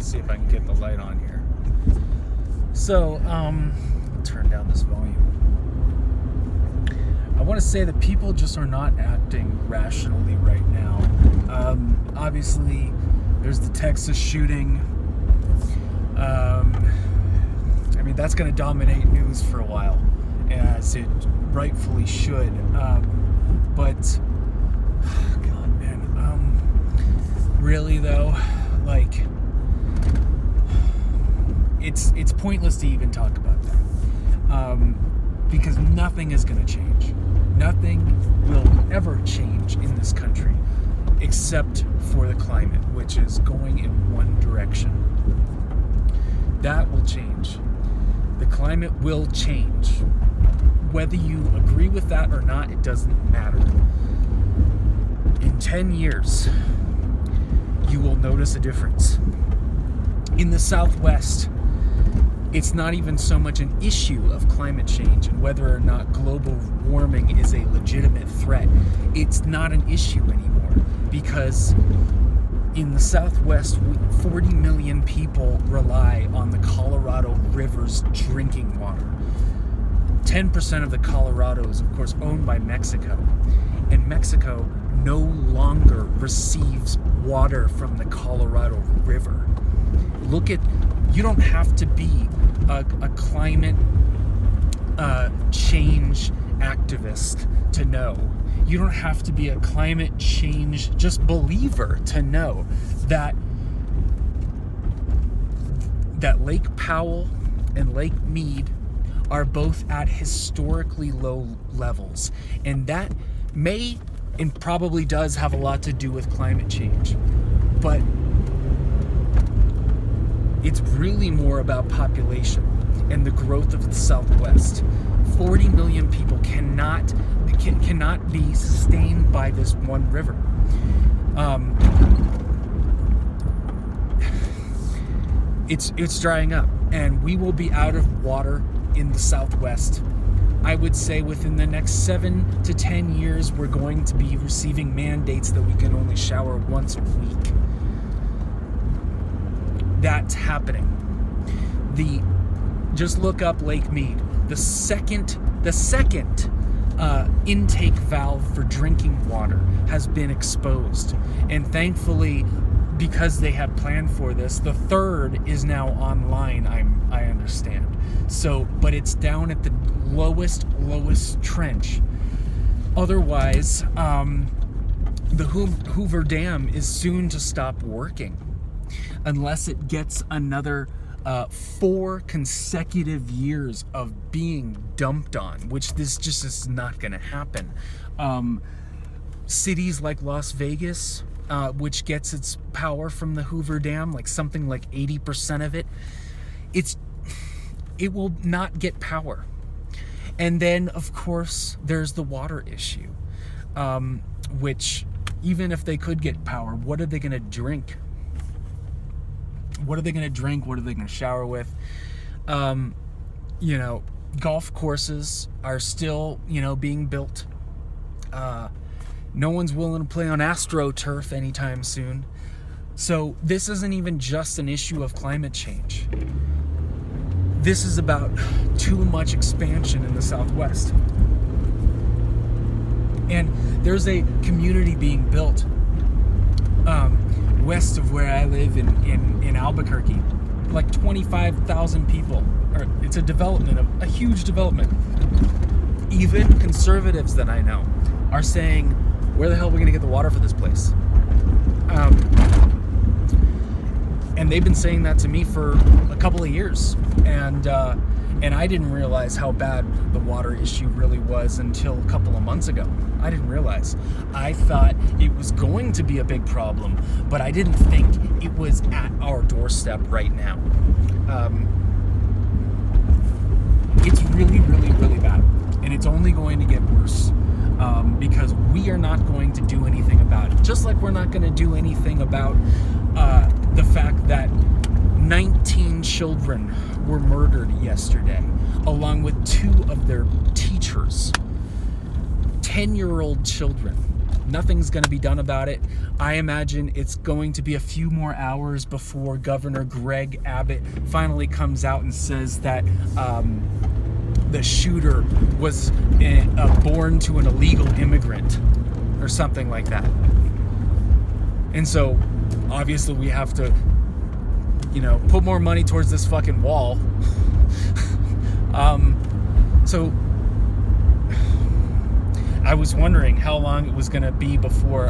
see if I can get the light on here. So, turn down this volume. I want to say that people just are not acting rationally right now. Obviously, there's the Texas shooting. I mean, that's going to dominate news for a while, as it rightfully should. But, God, man, really though, like, it's pointless to even talk about that, because nothing is going to change. Nothing will ever change in this country except for the climate, which is going in one direction. That will change. The climate will change. Whether you agree with that or not, it doesn't matter. In 10 years, you will notice a difference. In the Southwest, it's not even so much an issue of climate change and whether or not global warming is a legitimate threat. It's not an issue anymore, because in the Southwest, 40 million people rely on the Colorado River's drinking water. 10% of the Colorado is, of course, owned by Mexico, and Mexico no longer receives water from the Colorado River. You don't have to be a climate change activist to know. You don't have to be a climate change just believer to know that Lake Powell and Lake Mead are both at historically low levels. And that may and probably does have a lot to do with climate change. But it's really more about population and the growth of the Southwest. 40 million people cannot be sustained by this one river. It's drying up, and we will be out of water in the Southwest. I would say within the next 7 to 10 years, we're going to be receiving mandates that we can only shower once a week. That's happening. Just look up Lake Mead. The second intake valve for drinking water has been exposed, and thankfully, because they had planned for this, the third is now online. I understand. So, but it's down at the lowest trench. Otherwise, the Hoover Dam is soon to stop working, unless it gets another 4 consecutive years of being dumped on, which this just is not going to happen. Cities like Las Vegas, which gets its power from the Hoover Dam, like something like 80% of it, it will not get power. And then, of course, there's the water issue, which even if they could get power, what are they going to drink? What are they going to drink? What are they going to shower with? Golf courses are still, being built. No one's willing to play on AstroTurf anytime soon. So this isn't even just an issue of climate change. This is about too much expansion in the Southwest. And there's a community being built west of where I live in Albuquerque, like 25,000 people. It's a huge development. Even conservatives that I know are saying, where the hell are we going to get the water for this place? And they've been saying that to me for a couple of years. And I didn't realize how bad the water issue really was until a couple of months ago. I didn't realize. I thought it was going to be a big problem, but I didn't think it was at our doorstep right now. It's really, really, really bad. And it's only going to get worse. Because we are not going to do anything about it. Just like we're not going to do anything about the fact that 19 children were murdered yesterday, along with 2 of their teachers. 10-year-old children Nothing's going to be done about it. I imagine it's going to be a few more hours before Governor Greg Abbott finally comes out and says that the shooter was born to an illegal immigrant or something like that. And so, obviously, we have to, put more money towards this fucking wall. So, I was wondering how long it was going to be before,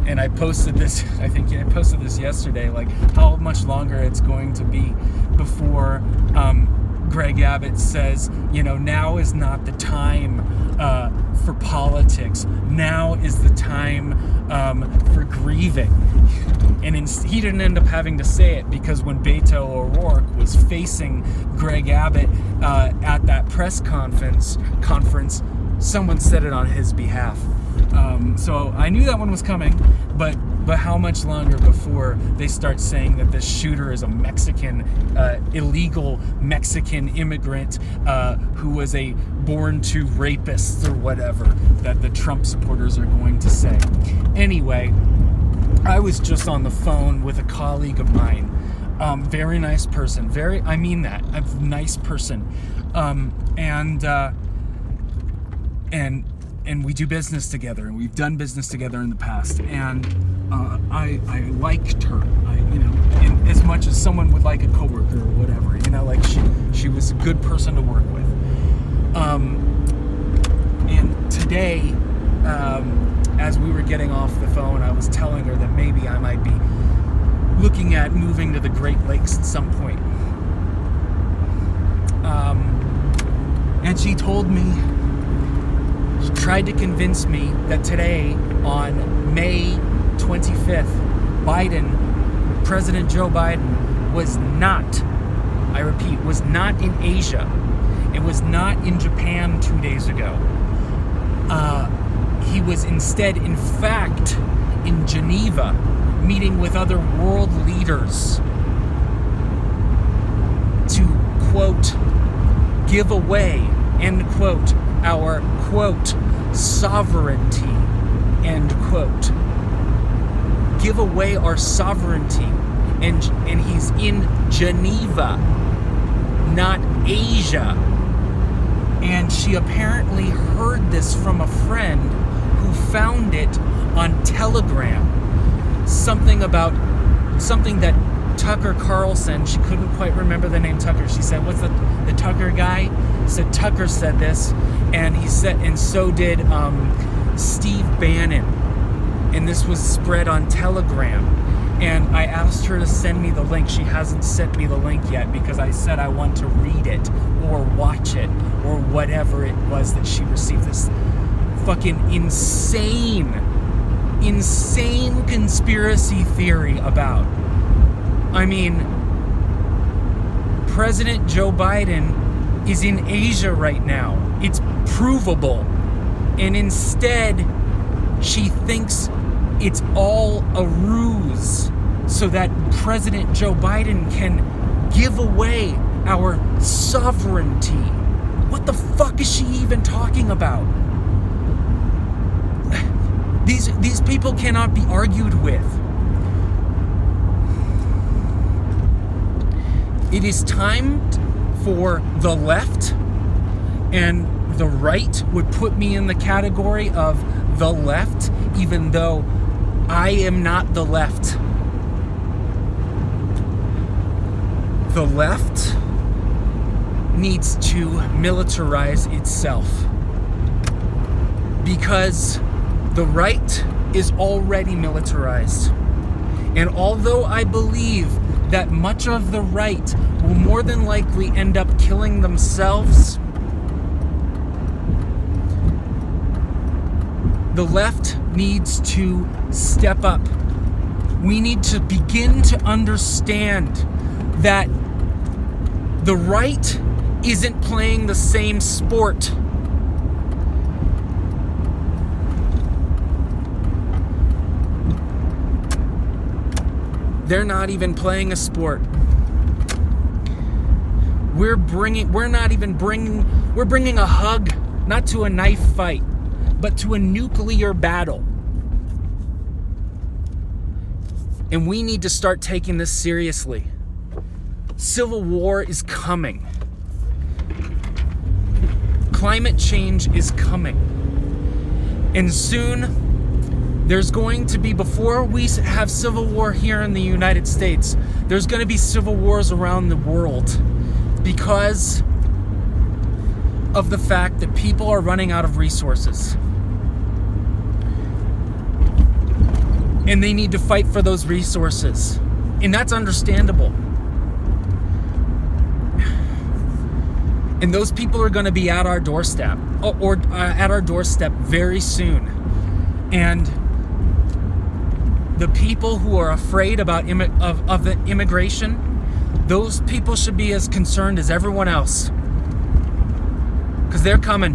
and I posted this, I posted this yesterday, like how much longer it's going to be before Greg Abbott says, now is not the time for politics. Now is the time for grieving. And he didn't end up having to say it, because when Beto O'Rourke was facing Greg Abbott at that press conference, someone said it on his behalf. So I knew that one was coming, but how much longer before they start saying that this shooter is a Mexican, illegal Mexican immigrant who was a born to rapist or whatever that the Trump supporters are going to say. Anyway, I was just on the phone with a colleague of mine. Very nice person. I mean that. A nice person. And we do business together, and we've done business together in the past. And I liked her, in as much as someone would like a coworker or whatever. Like she was a good person to work with. And today, as we were getting off the phone, I was telling her that maybe I might be looking at moving to the Great Lakes at some point. And she told me, she tried to convince me that today, on May 25th, President Joe Biden was not, I repeat, was not in Asia. It was not in Japan 2 days ago. He was instead, in fact, in Geneva, meeting with other world leaders to, quote, give away, end quote, our, quote, sovereignty, end quote. Give away our sovereignty. And he's in Geneva, not Asia. And she apparently heard this from a friend who found it on Telegram. Something that Tucker Carlson, she couldn't quite remember the name Tucker. She said, what's the Tucker guy? Said Tucker said this, and he said, and so did Steve Bannon. And this was spread on Telegram. And I asked her to send me the link. She hasn't sent me the link yet, because I said I want to read it or watch it or whatever it was that she received this fucking insane conspiracy theory about. I mean, President Joe Biden is in Asia right now. It's provable. And instead, she thinks it's all a ruse so that President Joe Biden can give away our sovereignty. What the fuck is she even talking about? These people cannot be argued with. It is time for the left, and the right would put me in the category of the left, even though I am not the left. The left needs to militarize itself, because the right is already militarized. And although I believe that much of the right will more than likely end up killing themselves, the left needs to step up. We need to begin to understand that the right isn't playing the same sport. They're not even playing a sport. We're bringing a hug, not to a knife fight, but to a nuclear battle. And we need to start taking this seriously. Civil war is coming. Climate change is coming. And soon, there's going to be, before we have civil war here in the United States, there's going to be civil wars around the world because of the fact that people are running out of resources. And they need to fight for those resources. And that's understandable. And those people are going to be at our doorstep, or at our doorstep very soon. And the people who are afraid about the immigration, those people should be as concerned as everyone else. Because they're coming.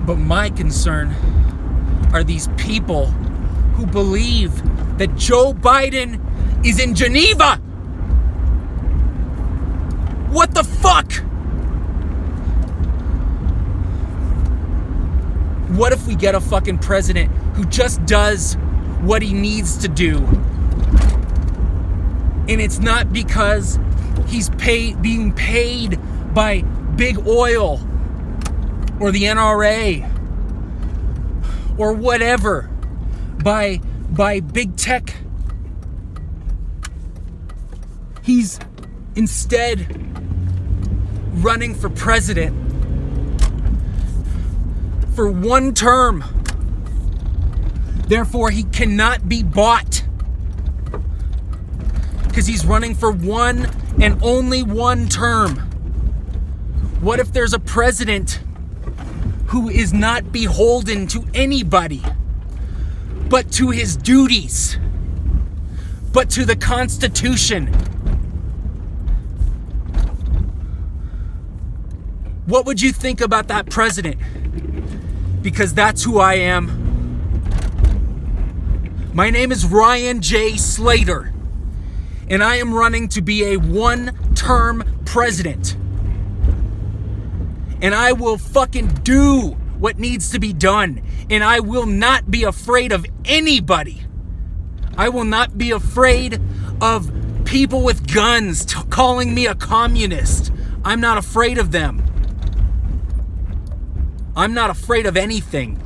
But my concern are these people who believe that Joe Biden is in Geneva. What the fuck? What if we get a fucking president who just does what he needs to do? And it's not because he's being paid by big oil or the NRA or whatever, by big tech. He's instead running for president for one term. Therefore, he cannot be bought because he's running for one and only one term. What if there's a president who is not beholden to anybody but to his duties, but to the Constitution? What would you think about that president? Because that's who I am. My name is Ryan Jay Slater, and I am running to be a one-term president. And I will fucking do what needs to be done. And I will not be afraid of anybody. I will not be afraid of people with guns calling me a communist. I'm not afraid of them. I'm not afraid of anything.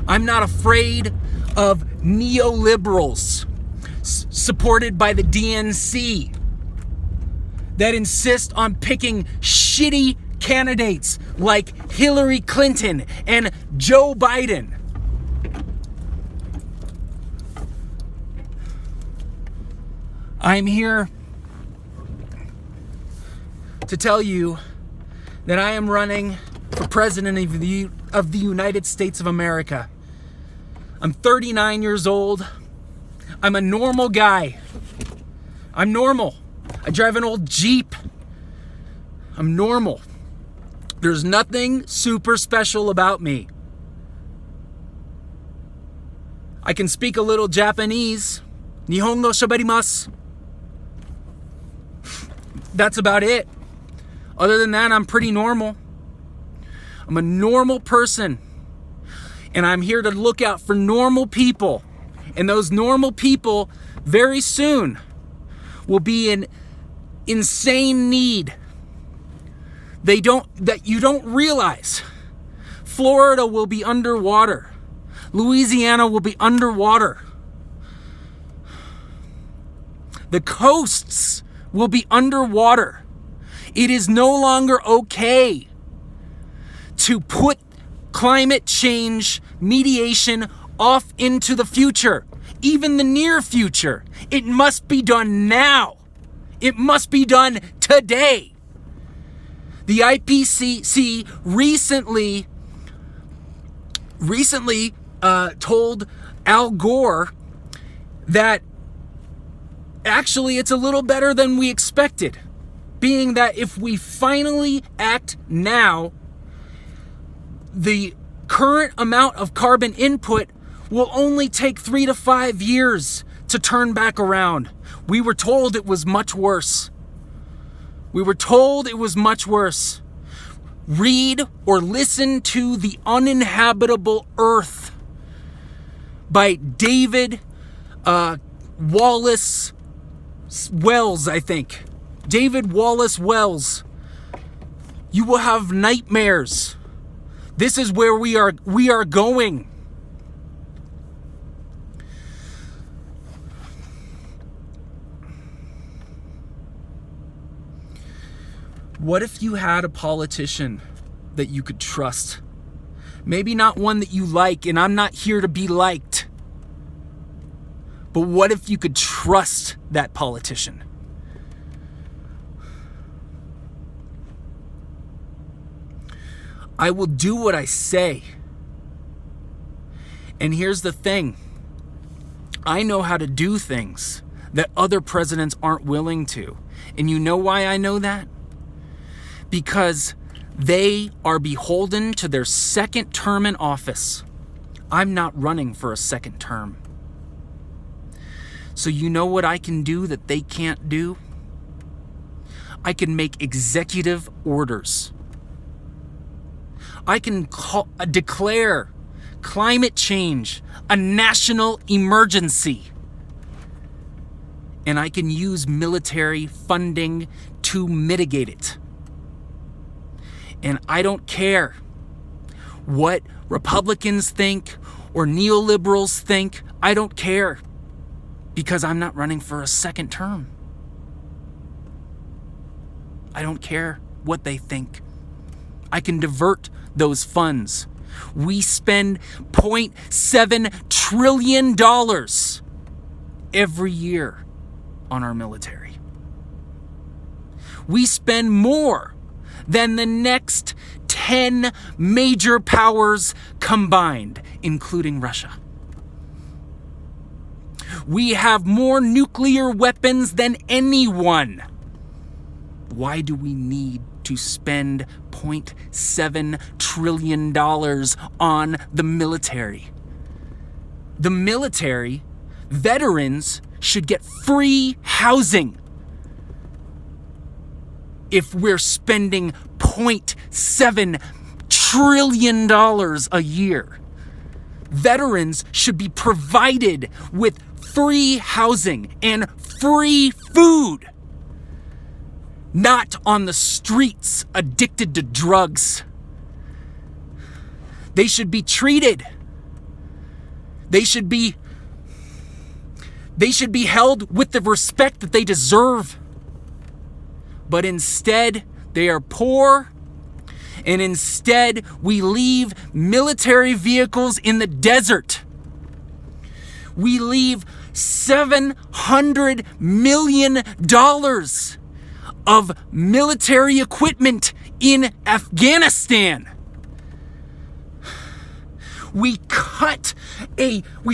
I'm not afraid of neoliberals supported by the DNC that insist on picking shitty candidates like Hillary Clinton and Joe Biden. I'm here to tell you that I am running for president of the United States of America. I'm 39 years old. I'm a normal guy. I'm normal. I drive an old Jeep. I'm normal. There's nothing super special about me. I can speak a little Japanese. Nihongo shibarimasu. That's about it. Other than that, I'm pretty normal. I'm a normal person. And I'm here to look out for normal people. And those normal people very soon will be in insane need. That you don't realize. Florida will be underwater. Louisiana will be underwater. The coasts will be underwater. It is no longer okay to put climate change mediation off into the future, even the near future. It must be done now. It must be done today. The IPCC recently told Al Gore that actually it's a little better than we expected, being that if we finally act now, the current amount of carbon input will only take 3 to 5 years to turn back around. We were told it was much worse. We were told it was much worse. read or listen to The Uninhabitable Earth by David Wallace Wells, I think. David Wallace Wells. You will have nightmares. This is where we are going. What if you had a politician that you could trust? Maybe not one that you like, and I'm not here to be liked. But what if you could trust that politician? I will do what I say. And here's the thing. I know how to do things that other presidents aren't willing to. And you know why I know that? Because they are beholden to their second term in office. I'm not running for a second term. So you know what I can do that they can't do? I can make executive orders. I can declare climate change a national emergency. And I can use military funding to mitigate it. And I don't care what Republicans think or neoliberals think. I don't care, because I'm not running for a second term. I don't care what they think. I can divert those funds. We spend $0.7 trillion every year on our military. We spend more than the next 10 major powers combined, including Russia. We have more nuclear weapons than anyone. Why do we need to spend $0.7 trillion on the military? The military, veterans should get free housing. If we're spending $0.7 trillion a year, veterans should be provided with free housing and free food, not on the streets addicted to drugs. They should be treated. They should be held with the respect that they deserve. But instead, they are poor, and instead we leave military vehicles in the desert. We leave $700 million of military equipment in Afghanistan. We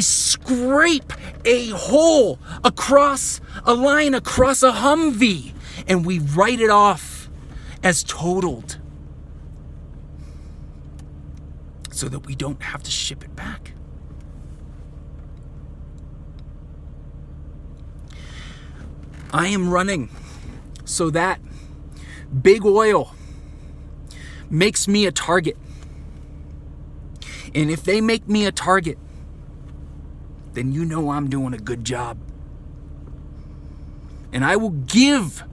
scrape a hole across a line across a Humvee, and we write it off as totaled so that we don't have to ship it back. I am running so that big oil makes me a target. And if they make me a target, then you know I'm doing a good job. And I will give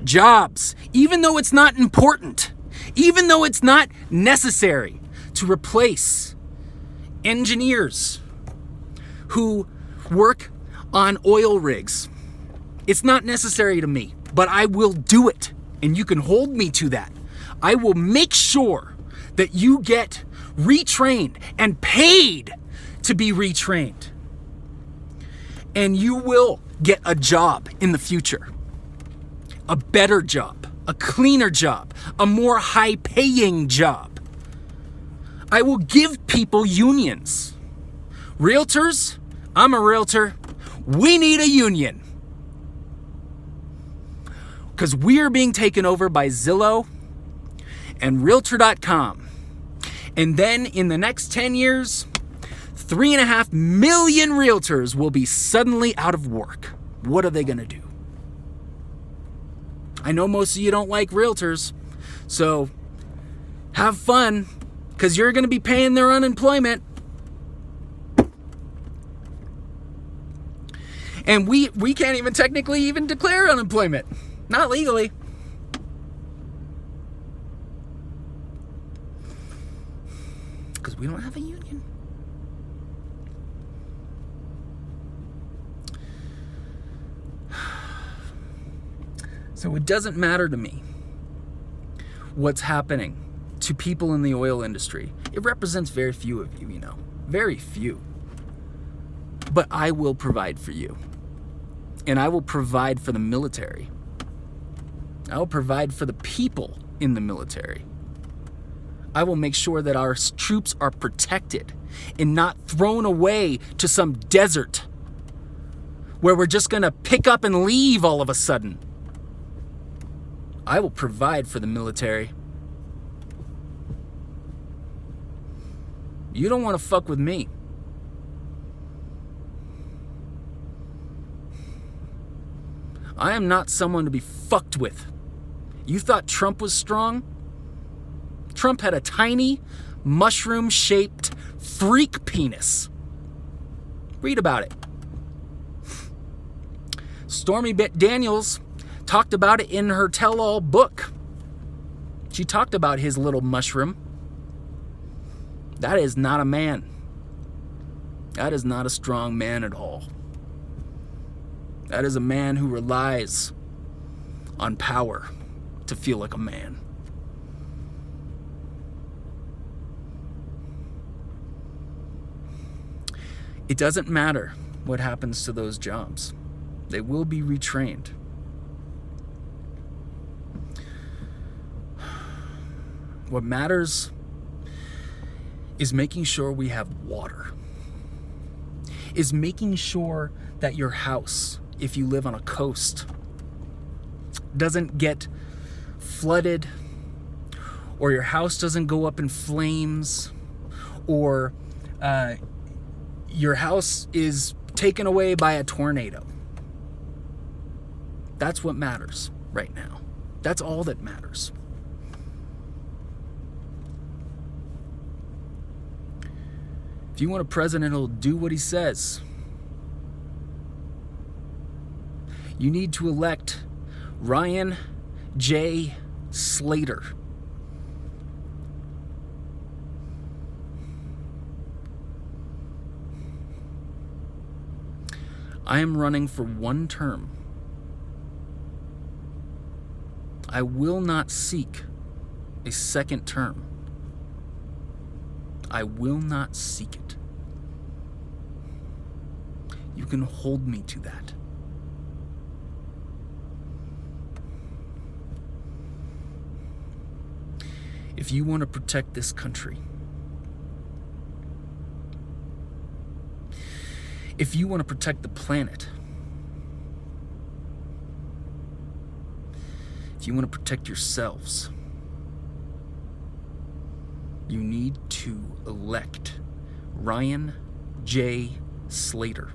jobs, even though it's not important, even though it's not necessary, to replace engineers who work on oil rigs. It's not necessary to me, but I will do it, and you can hold me to that. I will make sure that you get retrained and paid to be retrained. And you will get a job in the future. A better job, a cleaner job, a more high-paying job. I will give people unions. Realtors, I'm a realtor. We need a union. Because we're being taken over by Zillow and Realtor.com. And then in the next 10 years, 3.5 million realtors will be suddenly out of work. What are they going to do? I know most of you don't like realtors, so Have fun, because you're going to be paying their unemployment. And we can't even technically even declare unemployment. Not legally. Because we don't have a union. So it doesn't matter to me what's happening to people in the oil industry. It represents very few of you, very few. But I will provide for you. And I will provide for the military. I will provide for the people in the military. I will make sure that our troops are protected and not thrown away to some desert where we're just going to pick up and leave all of a sudden. I will provide for the military. You don't want to fuck with me. I am not someone to be fucked with. You thought Trump was strong? Trump had a tiny, mushroom-shaped freak penis. Read about it. Stormy Daniels talked about it in her tell-all book. She talked about his little mushroom. That is not a man. That is not a strong man at all. That is a man who relies on power to feel like a man. It doesn't matter what happens to those jobs. They will be retrained. What matters is making sure we have water. Is making sure that your house, if you live on a coast, doesn't get flooded, or your house doesn't go up in flames, or your house is taken away by a tornado. That's what matters right now. That's all that matters. If you want a president who'll do what he says, you need to elect Ryan Jay Slater. I am running for one term. I will not seek a second term. I will not seek it. You can hold me to that. If you want to protect this country, if you want to protect the planet, if you want to protect yourselves, you need to elect Ryan J. Slater.